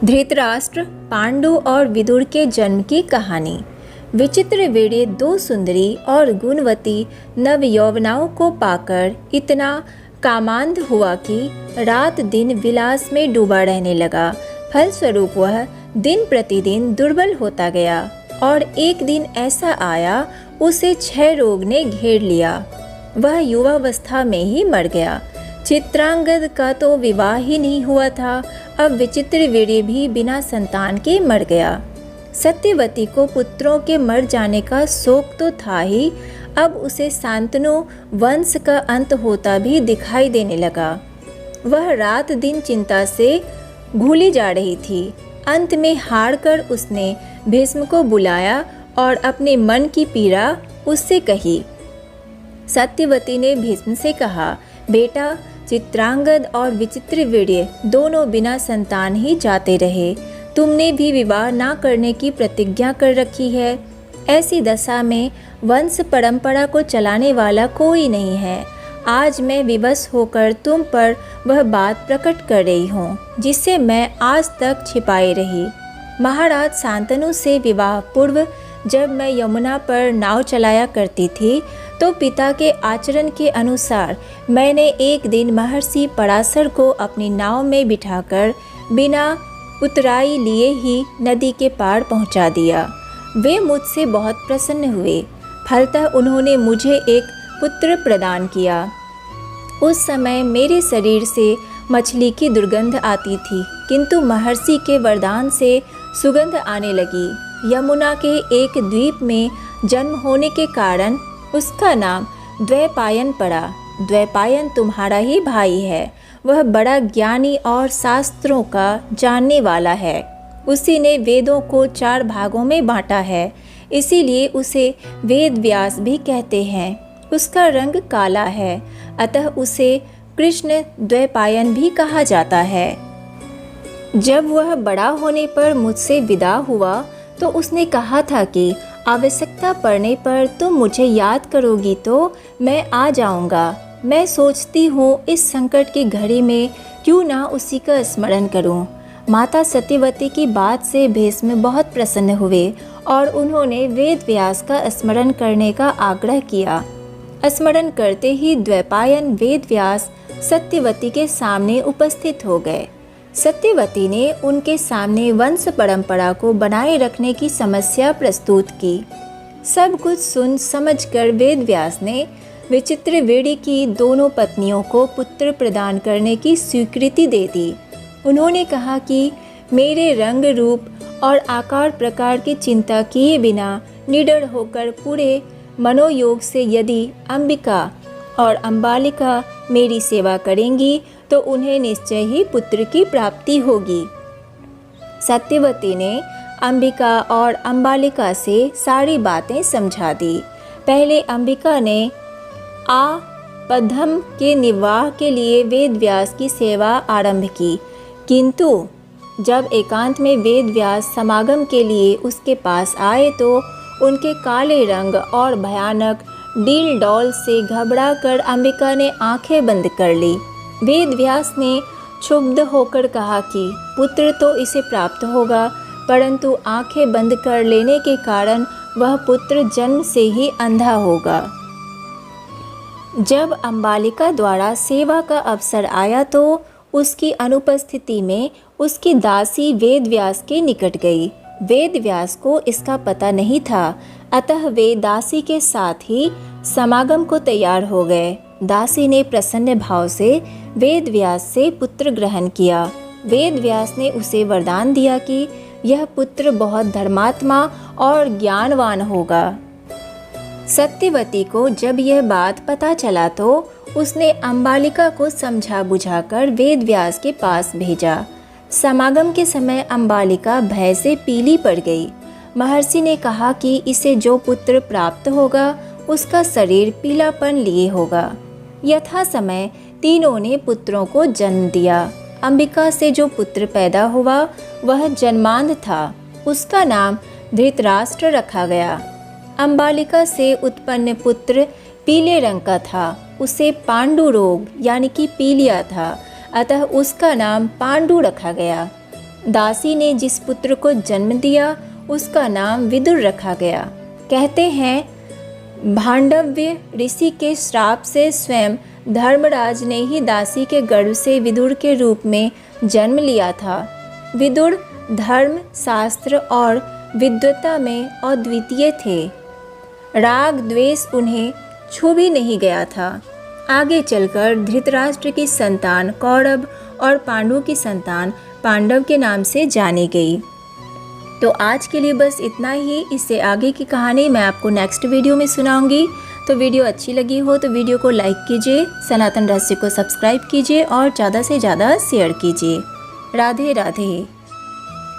धृतराष्ट्र, पांडु और विदुर के जन्म की कहानी। विचित्रवीर्य दो सुंदरी और गुणवती नवयौवनाओं को पाकर इतना कामांध हुआ कि रात दिन विलास में डूबा रहने लगा। फलस्वरूप वह दिन प्रतिदिन दुर्बल होता गया और एक दिन ऐसा आया उसे क्षय रोग ने घेर लिया। वह युवावस्था में ही मर गया। चित्रांगद का तो विवाह ही नहीं हुआ था, अब विचित्रवीर्य भी बिना संतान के मर गया। सत्यवती को पुत्रों के मर जाने का शोक तो था ही, अब उसे शांतनु वंश का अंत होता भी दिखाई देने लगा। वह रात दिन चिंता से घुली जा रही थी। अंत में हार कर उसने भीष्म को बुलाया और अपने मन की पीड़ा उससे कही। सत्यवती ने भीष्म से कहा, बेटा, चित्रांगद और विचित्रवीर्य दोनों बिना संतान ही जाते रहे। तुमने भी विवाह ना करने की प्रतिज्ञा कर रखी है। ऐसी दशा में वंश परंपरा को चलाने वाला कोई नहीं है। आज मैं विवश होकर तुम पर वह बात प्रकट कर रही हूँ जिसे मैं आज तक छिपाए रही। महाराज शांतनु से विवाह पूर्व जब मैं यमुना पर नाव चलाया करती थी तो पिता के आचरण के अनुसार मैंने एक दिन महर्षि पराशर को अपनी नाव में बिठाकर बिना उतराई लिए ही नदी के पार पहुंचा दिया। वे मुझसे बहुत प्रसन्न हुए। फलतः उन्होंने मुझे एक पुत्र प्रदान किया। उस समय मेरे शरीर से मछली की दुर्गंध आती थी, किंतु महर्षि के वरदान से सुगंध आने लगी। यमुना के एक द्वीप में जन्म होने के कारण उसका नाम द्वैपायन पड़ा। द्वैपायन तुम्हारा ही भाई है। वह बड़ा ज्ञानी और शास्त्रों का जानने वाला है। उसी ने वेदों को 4 भागों में बांटा है, इसीलिए उसे वेद व्यास भी कहते हैं। उसका रंग काला है, अतः उसे कृष्ण द्वैपायन भी कहा जाता है। जब वह बड़ा होने पर मुझसे विदा हुआ तो उसने कहा था कि आवश्यकता पड़ने पर तुम मुझे याद करोगी तो मैं आ जाऊंगा। मैं सोचती हूँ इस संकट की घड़ी में क्यों ना उसी का स्मरण करूँ। माता सत्यवती की बात से भीष्म बहुत प्रसन्न हुए और उन्होंने वेद व्यास का स्मरण करने का आग्रह किया। स्मरण करते ही द्वैपायन वेद व्यास सत्यवती के सामने उपस्थित हो गए। सत्यवती ने उनके सामने वंश परंपरा को बनाए रखने की समस्या प्रस्तुत की। सब कुछ सुन समझकर वेद व्यास ने विचित्रवीर्य की दोनों पत्नियों को पुत्र प्रदान करने की स्वीकृति दे दी। उन्होंने कहा कि मेरे रंग रूप और आकार प्रकार की चिंता किए बिना निडर होकर पूरे मनोयोग से यदि अंबिका और अंबालिका मेरी सेवा करेंगी तो उन्हें निश्चय ही पुत्र की प्राप्ति होगी। सत्यवती ने अंबिका और अंबालिका से सारी बातें समझा दी। पहले अंबिका ने आपद्धम के निर्वाह के लिए वेद व्यास की सेवा आरंभ की, किंतु जब एकांत में वेद व्यास समागम के लिए उसके पास आए तो उनके काले रंग और भयानक डील डॉल से घबराकर अंबिका ने आंखें बंद कर ली। वेद व्यास ने क्षुब्ध होकर कहा कि पुत्र तो इसे प्राप्त होगा, परंतु आंखें बंद कर लेने के कारण वह पुत्र जन्म से ही अंधा होगा। जब अंबालिका द्वारा सेवा का अवसर आया तो उसकी अनुपस्थिति में उसकी दासी वेद व्यास के निकट गई। वेद व्यास को इसका पता नहीं था, अतः वे दासी के साथ ही समागम को तैयार हो गए। दासी ने प्रसन्न भाव से वेद व्यास से पुत्र ग्रहण किया। वेद व्यास ने उसे वरदान दिया कि यह पुत्र बहुत धर्मात्मा और ज्ञानवान होगा। सत्यवती को जब यह बात पता चला तो उसने अंबालिका को समझा बुझाकर वेद व्यास के पास भेजा। समागम के समय अंबालिका भय से पीली पड़ गई। महर्षि ने कहा कि इसे जो पुत्र प्राप्त होगा उसका शरीर पीलापन लिए होगा। यथा समय तीनों ने पुत्रों को जन्म दिया। अंबिका से जो पुत्र पैदा हुआ वह जन्मांध था, उसका नाम धृतराष्ट्र रखा गया। अंबालिका से उत्पन्न पुत्र पीले रंग का था, उसे पांडु रोग यानी कि पीलिया था, अतः उसका नाम पांडु रखा गया। दासी ने जिस पुत्र को जन्म दिया उसका नाम विदुर रखा गया। कहते हैं भांडव्य ऋषि के श्राप से स्वयं धर्मराज ने ही दासी के गर्भ से विदुर के रूप में जन्म लिया था। विदुर धर्म, शास्त्र और विद्वता में अद्वितीय थे। राग द्वेष उन्हें छू भी नहीं गया था। आगे चलकर धृतराष्ट्र की संतान कौरव और पांडु की संतान पांडव के नाम से जानी गई। तो आज के लिए बस इतना ही। इससे आगे की कहानी मैं आपको नेक्स्ट वीडियो में सुनाऊंगी। तो वीडियो अच्छी लगी हो तो वीडियो को लाइक कीजिए, सनातन रहस्य को सब्सक्राइब कीजिए और ज़्यादा से ज़्यादा शेयर कीजिए। राधे राधे।